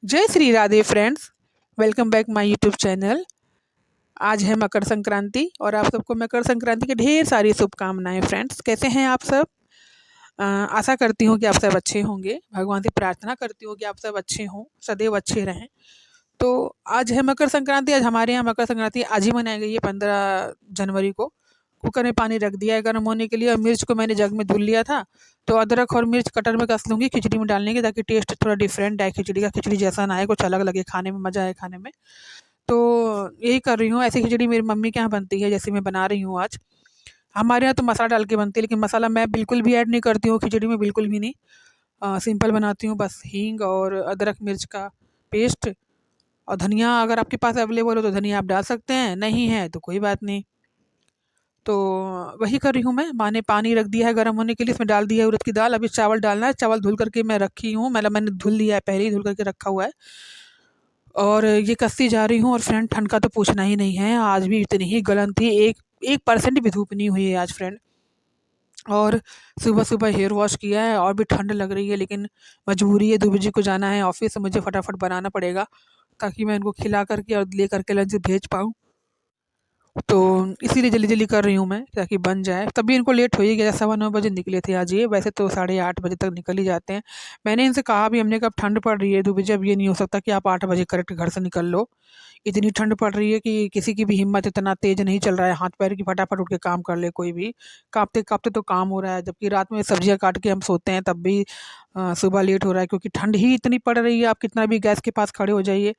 जय Shri Radhe friends. Welcome back my YouTube channel. आज है मकर संक्रांति और आप सबको मकर संक्रांति की ढेर सारी शुभकामनाएं। फ्रेंड्स, कैसे हैं आप सब? आशा करती हूँ कि आप सब अच्छे होंगे। भगवान से प्रार्थना करती हूँ कि आप सब अच्छे हों, सदैव अच्छे रहें। तो आज है मकर संक्रांति। आज हमारे यहाँ मकर संक्रांति आज ही मनाई गई है, 15 जनवरी को। कुकर में पानी रख दिया है गर्म होने के लिए और मिर्च को मैंने जग में धुल लिया था। तो अदरक और मिर्च कटर में कस लूँगी खिचड़ी में डालने की, ताकि टेस्ट थोड़ा डिफरेंट आए खिचड़ी का, खिचड़ी जैसा ना आए, कुछ अलग लगे खाने में, मज़ा आए खाने में। तो यही कर रही हूँ। ऐसी खिचड़ी मेरी मम्मी के यहाँ बनती है, जैसे मैं बना रही हूँ आज। हमारे यहाँ तो मसाला डाल के बनती है, लेकिन मसाला मैं बिल्कुल भी ऐड नहीं करती हूँ खिचड़ी में, बिल्कुल भी नहीं। सिंपल बनाती हूँ, बस हींग और अदरक मिर्च का पेस्ट और धनिया। अगर आपके पास अवेलेबल हो तो धनिया आप डाल सकते हैं, नहीं है तो कोई बात नहीं। तो वही कर रही हूँ मैं। माँ ने पानी रख दिया है गर्म होने के लिए, इसमें डाल दिया है उड़द की दाल। अभी चावल डालना है। चावल धुल करके मैं रखी हूँ, मतलब मैंने धुल लिया है, पहले ही धुल करके रखा हुआ है। और ये कसती जा रही हूँ। और फ्रेंड, ठंड का तो पूछना ही नहीं है। आज भी इतनी ही गलन थी, 1% भी धूप नहीं हुई है आज फ्रेंड। और सुबह सुबह हेयर वॉश किया है और भी ठंड लग रही है, लेकिन मजबूरी है। 2 बजे को जाना है ऑफिस, तो मुझे फटाफट बनाना पड़ेगा, ताकि मैं इनको खिला करके और ले करके लंच भेज पाऊँ। तो इसीलिए जल्दी जल्दी कर रही हूँ मैं, ताकि बन जाए। तभी इनको लेट हो ही गया, 9:15 बजे निकले थे आज ये। वैसे तो 8:30 बजे तक निकल ही जाते हैं। मैंने इनसे कहा भी, हमने कहा अब ठंड पड़ रही है 2 बजे, अब ये नहीं हो सकता कि आप 8 बजे करेक्ट घर से निकल लो। इतनी ठंड पड़ रही है कि किसी की भी हिम्मत इतना तेज नहीं चल रहा है हाथ पैर की फटाफट उठ के काम कर ले कोई भी। काँपते काँपते तो काम हो रहा है, जबकि रात में सब्जियां काट के हम सोते हैं, तब भी सुबह लेट हो रहा है, क्योंकि ठंड ही इतनी पड़ रही है। आप कितना भी गैस के पास खड़े हो जाइए,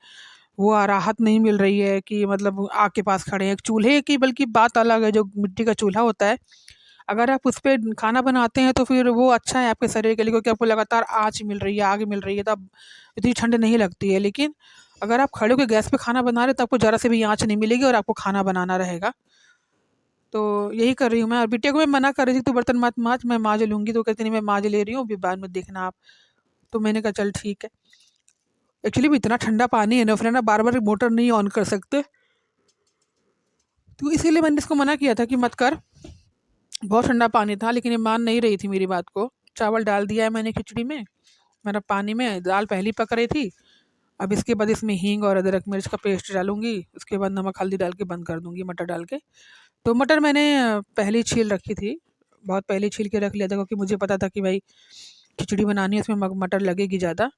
वो राहत नहीं मिल रही है कि मतलब आग के पास खड़े हैं। चूल्हे की बल्कि बात अलग है, जो मिट्टी का चूल्हा होता है, अगर आप उस पे खाना बनाते हैं तो फिर वो अच्छा है आपके शरीर के लिए, क्योंकि आपको लगातार आँच मिल रही है, आग मिल रही है, तब इतनी ठंड नहीं लगती है। लेकिन अगर आप खड़े होके गैस पे खाना बना रहे हैं, तो आपको ज़रा से भी आँच नहीं मिलेगी और आपको खाना बनाना रहेगा। तो यही कर रही हूँ मैं। और बिटिया को मैं मना कर रही थी, "तू बर्तन मत माँज, मैं माँज लूँगी।" तो कहती, "नहीं, मैं माँज ले रही हूँ, अभी बाद में देखना आप।" तो मैंने कहा चल ठीक है। एक्चुअली में इतना ठंडा पानी है ना फ्रेंड, आप बार-बार मोटर नहीं ऑन कर सकते। तो इसीलिए मैंने इसको मना किया था कि मत कर। बहुत ठंडा पानी था, लेकिन ये मान नहीं रही थी मेरी बात को। चावल डाल दिया है मैंने खिचड़ी में, मतलब पानी में। दाल पहले ही पक रही थी। अब इसके बाद इसमें हींग और अदरक मिर्च का पेस्ट डालूँगी। उसके बाद नमक हल्दी डाल के बंद कर दूँगी, मटर डाल के। तो मटर मैंने पहले ही छील रखी थी। बहुत पहले ही छील के रख लिया था, क्योंकि मुझे पता था कि भाई खिचड़ी बनानी है, उसमें मटर लगेगी ज़्यादा।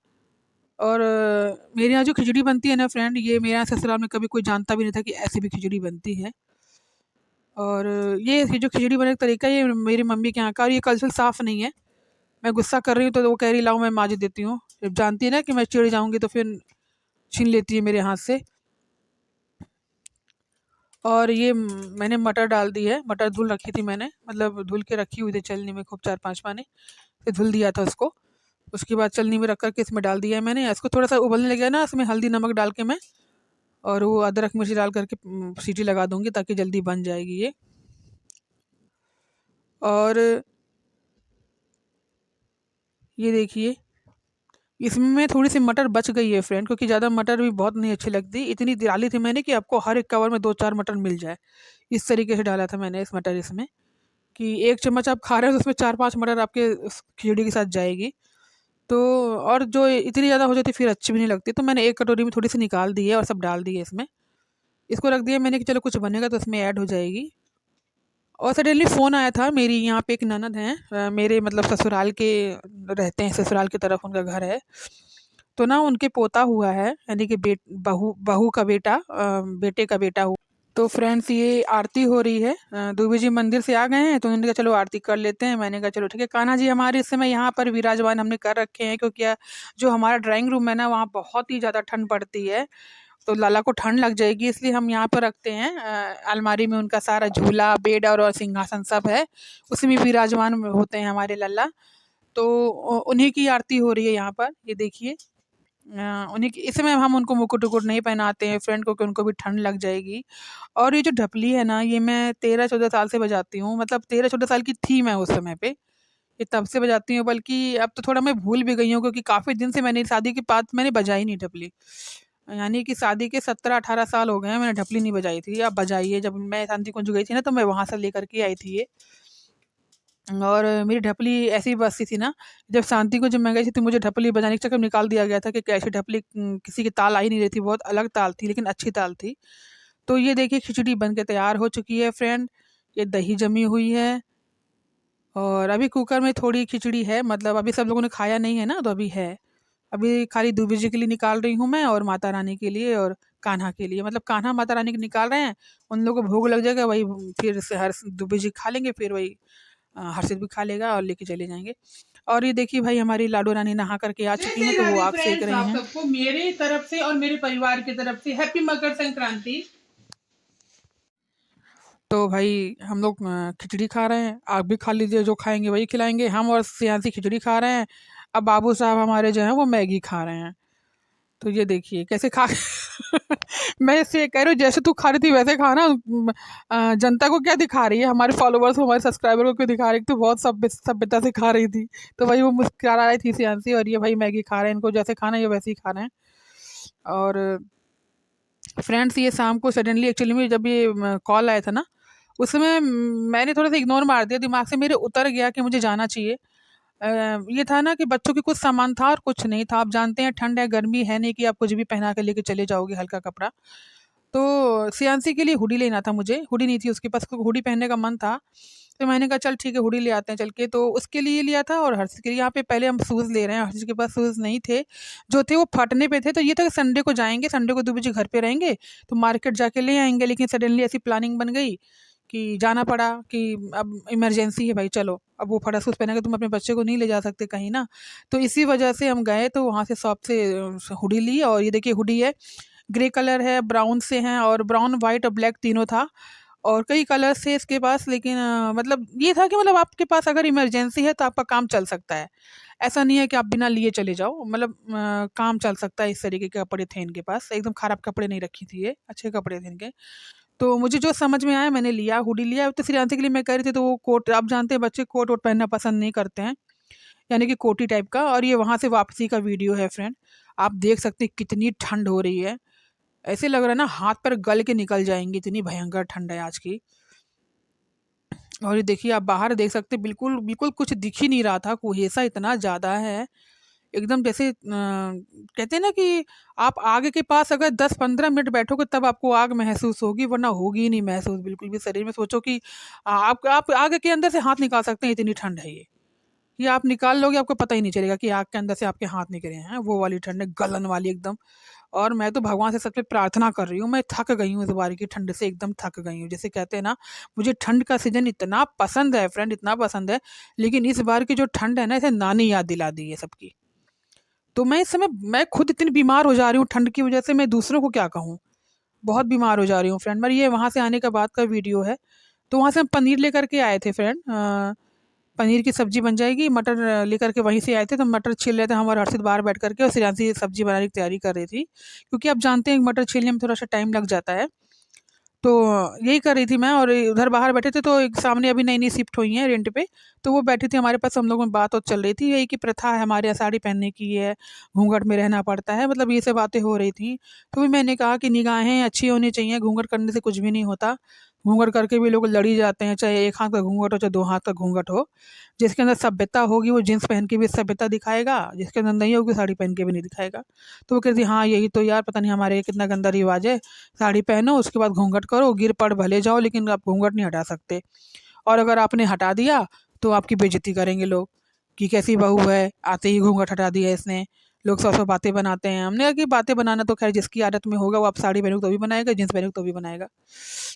और मेरे यहाँ जो खिचड़ी बनती है ना फ्रेंड, ये मेरे यहाँ ससुराल में कभी कोई जानता भी नहीं था कि ऐसी भी खिचड़ी बनती है। और ये जो खिचड़ी बनाने का तरीका है, ये मेरी मम्मी के यहाँ का। और ये कलछुल साफ़ नहीं है। मैं गुस्सा कर रही हूँ तो वो कह रही, लाओ मैं माँज देती हूँ। जब जानती है ना कि मैं चिढ़ जाऊँगी, तो फिर छीन लेती है मेरे हाथ से। और ये मैंने मटर डाल दी है। मटर धुल रखी थी मैंने, मतलब धुल के रखी हुई थी छलनी में, खूब 4-5 पानी से धुल दिया था उसको। उसके बाद छलनी में रख कर के इसमें डाल दिया है मैंने। इसको थोड़ा-सा उबलने लग गया ना, इसमें हल्दी नमक डाल के मैं, और वो अदरक मिर्ची डाल करके सीटी लगा दूँगी, ताकि जल्दी बन जाएगी ये। और ये देखिए, इसमें थोड़ी-सी मटर बच गई है फ्रेंड, क्योंकि ज़्यादा मटर भी बहुत नहीं अच्छी लगती। इतनी डाली थी मैंने कि आपको हर एक कवर में 2-4 मटर मिल जाए। इस तरीके से डाला था मैंने इस मटर इसमें, कि 1 चम्मच आप खा रहे हो तो उसमें 4-5 मटर आपके उस खिचड़ी के साथ जाएगी। तो और जो इतनी ज़्यादा हो जाती है फिर अच्छी भी नहीं लगती। तो मैंने 1 कटोरी में थोड़ी-सी निकाल दी है और सब डाल दी है इसमें। इसको रख दिया मैंने कि चलो कुछ बनेगा तो इसमें ऐड हो जाएगी। और सडनली फ़ोन आया था। मेरी यहाँ पे एक ननद हैं, मेरे मतलब ससुराल के रहते हैं, ससुराल की तरफ उनका घर है। तो ना उनके पोता हुआ है, यानी कि बहू बहू का बेटा, बेटे का बेटा हुआ। तो फ्रेंड्स, ये आरती हो रही है। दूबी जी मंदिर से आ गए हैं, तो उन्होंने कहा चलो आरती कर लेते हैं। मैंने कहा चलो ठीक है। कान्हा जी हमारे इस समय यहाँ पर विराजमान हमने कर रखे हैं, क्योंकि जो हमारा ड्राइंग रूम है ना, वहाँ बहुत ही ज़्यादा ठंड पड़ती है। तो लाला को ठंड लग जाएगी, इसलिए हम यहाँ पर रखते हैं। अलमारी में उनका सारा झूला, बेड और सिंहासन सब है, उसी में विराजमान होते हैं हमारे लल्ला। तो उन्हीं की आरती हो रही है यहाँ पर, ये देखिए। उन्हीं की, इस समय हम उनको मुकुट-वुकुट नहीं पहनाते हैं फ्रेंड, क्योंकि उनको भी ठंड लग जाएगी। और ये जो ढपली है ना, ये मैं 13-14 साल से बजाती हूँ, मतलब 13-14 साल की थी मैं उस समय पे। ये तब से बजाती हूँ, बल्कि अब तो थोड़ा मैं भूल भी गई हूँ, क्योंकि काफ़ी दिन से मैंने शादी के बाद मैंने बजाई नहीं ढपली। यानी कि शादी के 17-18 साल हो गए हैं, मैंने ढपली नहीं बजाई थी। अब बजाई है, जब मैं शांति कुंज गई थी ना, तो मैं वहाँ से लेकर के आई थी ये। और मेरी ढपली ऐसी बजती थी ना, जब शांति को जब मैं गई थी तो मुझे ढपली बजाने के चक्कर में निकाल दिया गया था कि कैसी ढपली किसी की ताल आ ही नहीं रही थी, बहुत अलग ताल थी लेकिन अच्छी ताल थी। तो ये देखिए खिचड़ी बन के तैयार हो चुकी है फ्रेंड, ये दही जमी हुई है और अभी कुकर में थोड़ी खिचड़ी है, मतलब अभी सब लोगों ने खाया नहीं है ना तो अभी है। अभी खाली दूबी जी के लिए निकाल रही हूँ मैं और माता रानी के लिए और कान्हा के लिए, मतलब कान्हा माता रानी के निकाल रहे हैं, उन लोगों को भोग लग जाएगा वही, फिर से हर दूबी जी खा लेंगे, फिर वही हर्षित भी खा लेगा और लेके चले जाएंगे। और ये देखिए भाई हमारी लाडो रानी नहा करके आ चुकी हैं तो वो आग सेक रही हैं। सबको मेरे तरफ से और मेरे परिवार की तरफ से हैप्पी मकर संक्रांति। तो भाई हम लोग खिचड़ी खा रहे हैं, आप भी खा लीजिए, जो खाएंगे वही खिलाएंगे। हम और सियांसी खिचड़ी खा रहे हैं, अब बाबू साहब हमारे जो हैं वो मैगी खा रहे हैं। तो ये देखिए कैसे खा मैं इससे ये कह रही हूँ जैसे तू खा रही थी वैसे खाना। जनता को क्या दिखा रही है, हमारे फॉलोवर्स को हमारे सब्सक्राइबर को क्यों दिखा रही है, तो बहुत सभ्यता से खा रही थी। तो भाई वो मुस्कुरा रही थी सियांसी, और ये भाई मैगी खा रहे हैं, इनको जैसे खाना है ये वैसे ही खा रहे हैं। और फ्रेंड्स ये शाम को सडनली एक्चुअली में जब ये कॉल आया था ना, उस समय मैंने थोड़ा सा इग्नोर मार दिया, दिमाग से मेरे उतर गया कि मुझे जाना चाहिए। ये था ना कि बच्चों की कुछ सामान था और कुछ नहीं था। आप जानते हैं ठंड है, गर्मी है नहीं कि आप कुछ भी पहना के लेके चले जाओगे हल्का कपड़ा। तो सियांसी के लिए हुडी लेना था मुझे, हुडी नहीं थी उसके पास, उसको हुडी पहनने का मन था। तो मैंने कहा चल ठीक है हुडी ले आते हैं चल के, तो उसके लिए लिया था। और हर्षित के लिए यहाँ पे पहले हम शूज़ ले रहे हैं, हर्षित के पास शूज़ नहीं थे, जो थे वो फटने पे थे। तो ये था कि संडे को जाएँगे, संडे को 2 बजे घर पे रहेंगे, तो मार्केट जाके ले आएँगे। लेकिन सडनली ऐसी प्लानिंग बन गई कि जाना पड़ा कि अब इमरजेंसी है भाई चलो, अब वो फटा शूज़ पहनेंगे, तुम अपने बच्चे को नहीं ले जा सकते कहीं ना। तो इसी वजह से हम गए, तो वहाँ से शॉप से हुडी ली। और ये देखिए हुडी है, ग्रे कलर है, ब्राउन से हैं, और ब्राउन, वाइट और ब्लैक तीनों था। और कई कलर्स थे इसके पास, लेकिन मतलब ये था कि मतलब आपके पास अगर इमरजेंसी है तो आपका काम चल सकता है। ऐसा नहीं है कि आप बिना लिए चले जाओ, मतलब काम चल सकता है। इस तरीके के कपड़े थे इनके पास, एकदम खराब कपड़े नहीं रखी थी ये, अच्छे कपड़े थे इनके। तो मुझे जो समझ में आया मैंने लिया, हुडी लिया। तो श्रेयांशी के लिए मैं कह रही थी तो वो कोट, आप जानते हैं बच्चे कोट वोट पहनना पसंद नहीं करते हैं, यानी कि कोटी टाइप का। और ये वहाँ से वापसी का वीडियो है फ्रेंड, आप देख सकते हैं कितनी ठंड हो रही है, ऐसे लग रहा है ना हाथ पर गल के निकल जाएंगी, इतनी भयंकर ठंड है आज की। और ये देखिए आप बाहर देख सकते हैं, बिल्कुल बिल्कुल कुछ दिख ही नहीं रहा था, कुहेसा इतना ज़्यादा है, एकदम जैसे कहते हैं ना कि आप आग के पास अगर 10-15 मिनट बैठोगे तब आपको आग महसूस होगी, वरना होगी ही नहीं महसूस बिल्कुल भी शरीर में। सोचो कि आप आग के अंदर से हाथ निकाल सकते हैं, इतनी ठंड है ये आप निकाल लोगे आपको पता ही नहीं चलेगा कि आग के अंदर से आपके हाथ निकले हैं, वो वाली ठंड है, गलन वाली एकदम। और मैं तो भगवान से सबसे प्रार्थना कर रही हूँ, मैं थक गई हूँ इस बार की ठंड से, एकदम थक गई हूँ। जैसे कहते हैं ना, मुझे ठंड का सीजन इतना पसंद है फ्रेंड, इतना पसंद है, लेकिन इस बार की जो ठंड है ना, इसे नानी याद दिला दी है सबकी। तो मैं इस समय मैं खुद इतनी बीमार हो जा रही हूँ ठंड की वजह से, मैं दूसरों को क्या कहूँ, बहुत बीमार हो जा रही हूँ फ्रेंड। मगर ये वहाँ से आने के बाद का वीडियो है। तो वहाँ से हम पनीर लेकर के आए थे फ्रेंड, पनीर की सब्जी बन जाएगी, मटर लेकर के वहीं से आए थे, तो मटर छील रहे थे हम और हर्षित बाहर बैठ करके, और श्रेयांशी सब्जी बनाने की तैयारी कर रही थी, क्योंकि आप जानते हैं मटर छीलने में थोड़ा सा टाइम लग जाता है। तो यही कर रही थी मैं, और उधर बाहर बैठे थे, तो एक सामने अभी नई नई शिफ्ट हुई हैं रेंट पे, तो वो बैठी थी हमारे पास, हम लोगों में बात और चल रही थी, यही कि प्रथा है हमारे यहाँ साड़ी पहनने की है, घूंघट में रहना पड़ता है, मतलब ये सब बातें हो रही थी। तो भी मैंने कहा कि निगाहें अच्छी होनी चाहिए, घूंघट करने से कुछ भी नहीं होता, घूंघट करके भी लोग लड़ी जाते हैं, चाहे एक हाथ का घूंघट हो चाहे 2 हाथ का घूंघट हो। जिसके अंदर सभ्यता होगी वो जीन्स पहन के भी सभ्यता दिखाएगा, जिसके अंदर नहीं होगी साड़ी पहन के भी नहीं दिखाएगा। तो वो कहती हाँ यही तो यार, पता नहीं हमारे यहाँ कितना गंदा रिवाज है, साड़ी पहनो उसके बाद घूंघट करो, गिर पड़ भले जाओ लेकिन आप घूंघट नहीं हटा सकते। और अगर आपने हटा दिया तो आपकी बेइज्जती करेंगे लोग कि कैसी बहू है, आते ही घूंघट हटा दिया इसने। लोग सौ सौ बातें बनाते हैं, हमने कहा कि बातें बनाना तो खैर जिसकी आदत में होगा, वो आप साड़ी पहनोगे तो भी बनाएगा, जीन्स पहनोगे तो भी बनाएगा।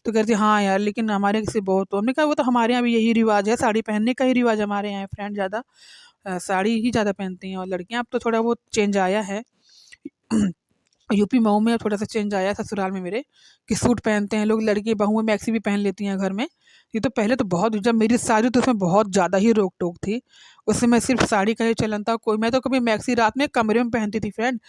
तो कहती हाँ यार, लेकिन हमारे किसी बहुत, तो हमने कहा वो तो हमारे यहाँ भी यही रिवाज है, साड़ी पहनने का ही रिवाज हमारे यहाँ है फ्रेंड, ज़्यादा साड़ी ही ज़्यादा पहनती हैं और लड़कियाँ। अब तो थोड़ा बहुत चेंज आया है यूपी मऊ में थोड़ा सा चेंज आया ससुराल में मेरे, कि सूट पहनते हैं लोग, लड़की बहुएं मैक्सी भी पहन लेती हैं घर में। ये तो पहले तो बहुत, जब मेरी शादी तो उसमें बहुत ज़्यादा ही रोक टोक थी, उस समय सिर्फ साड़ी का ही चलन था। कोई, मैं तो कभी मैक्सी रात में कमरे में पहनती थी फ्रेंड,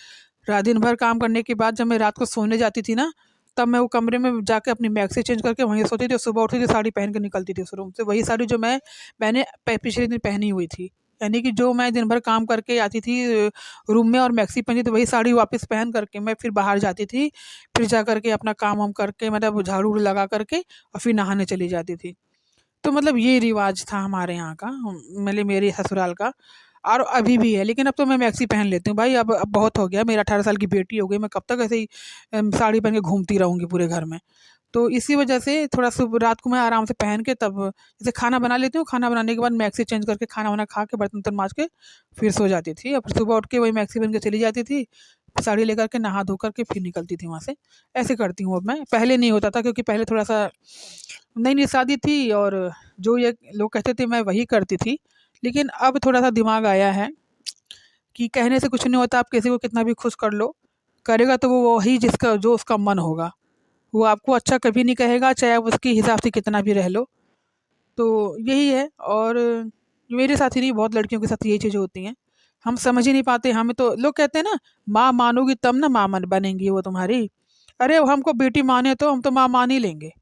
रात दिन भर काम करने के बाद जब मैं रात को सोने जाती थी ना, तब मैं वो कमरे में जाके अपनी मैक्सी चेंज करके वहीं सोती थी, और सुबह उठती थी साड़ी पहन के निकलती थी उस रूम से, वही साड़ी जो मैंने पिछले दिन पहनी हुई थी। यानी कि जो मैं दिन भर काम करके आती थी रूम में और मैक्सी पहनी, तो वही साड़ी वापस पहन करके मैं फिर बाहर जाती थी, फिर जा करके अपना काम वाम करके, मतलब झाड़ू लगा करके और फिर नहाने चली जाती थी। तो मतलब ये रिवाज था हमारे यहाँ का, मतलब मेरे ससुराल का। और अभी भी है, लेकिन अब तो मैं मैक्सी पहन लेती हूँ भाई। अब बहुत हो गया, मेरा 18 साल की बेटी हो गई, मैं कब तक ऐसे ही साड़ी पहन के घूमती रहूँगी पूरे घर में। तो इसी वजह से थोड़ा सुबह रात को मैं आराम से पहन के तब जैसे खाना बना लेती हूँ, खाना बनाने के बाद मैक्सी चेंज करके खाना वाना खा के बर्तन वर्तन माज के फिर सो जाती थी। और फिर सुबह उठ के वही मैक्सी पहन के चली जाती थी, साड़ी लेकर के नहा धो करके फिर निकलती थी वहाँ से। ऐसे करती हूँ अब मैं, पहले नहीं होता था क्योंकि पहले थोड़ा सा नई नई शादी थी और जो ये लोग कहते थे मैं वही करती थी। लेकिन अब थोड़ा सा दिमाग आया है कि कहने से कुछ नहीं होता, आप किसी को कितना भी खुश कर लो, करेगा तो वो वही जिसका जो उसका मन होगा। वो आपको अच्छा कभी नहीं कहेगा, चाहे आप उसके हिसाब से कितना भी रह लो। तो यही है। और मेरे साथ ही नहीं, बहुत लड़कियों के साथ यही चीज़ें होती हैं। हम समझ ही नहीं पाते, हमें तो लोग कहते हैं ना, माँ मानोगी तब ना माँ मन बनेंगी वो तुम्हारी। अरे हमको बेटी माने तो हम तो माँ मान ही लेंगे।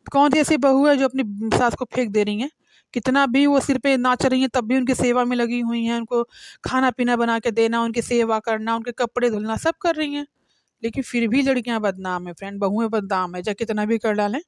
कौन सी ऐसी बहू है जो अपनी सास को फेंक दे रही हैं? कितना भी वो सिर पे नाच रही हैं तब भी उनकी सेवा में लगी हुई हैं, उनको खाना पीना बना के देना, उनकी सेवा करना, उनके कपड़े धुलना सब कर रही हैं। लेकिन फिर भी लड़कियां बदनाम है फ्रेंड, बहुएं बदनाम है, चाहे कितना भी कर डालें।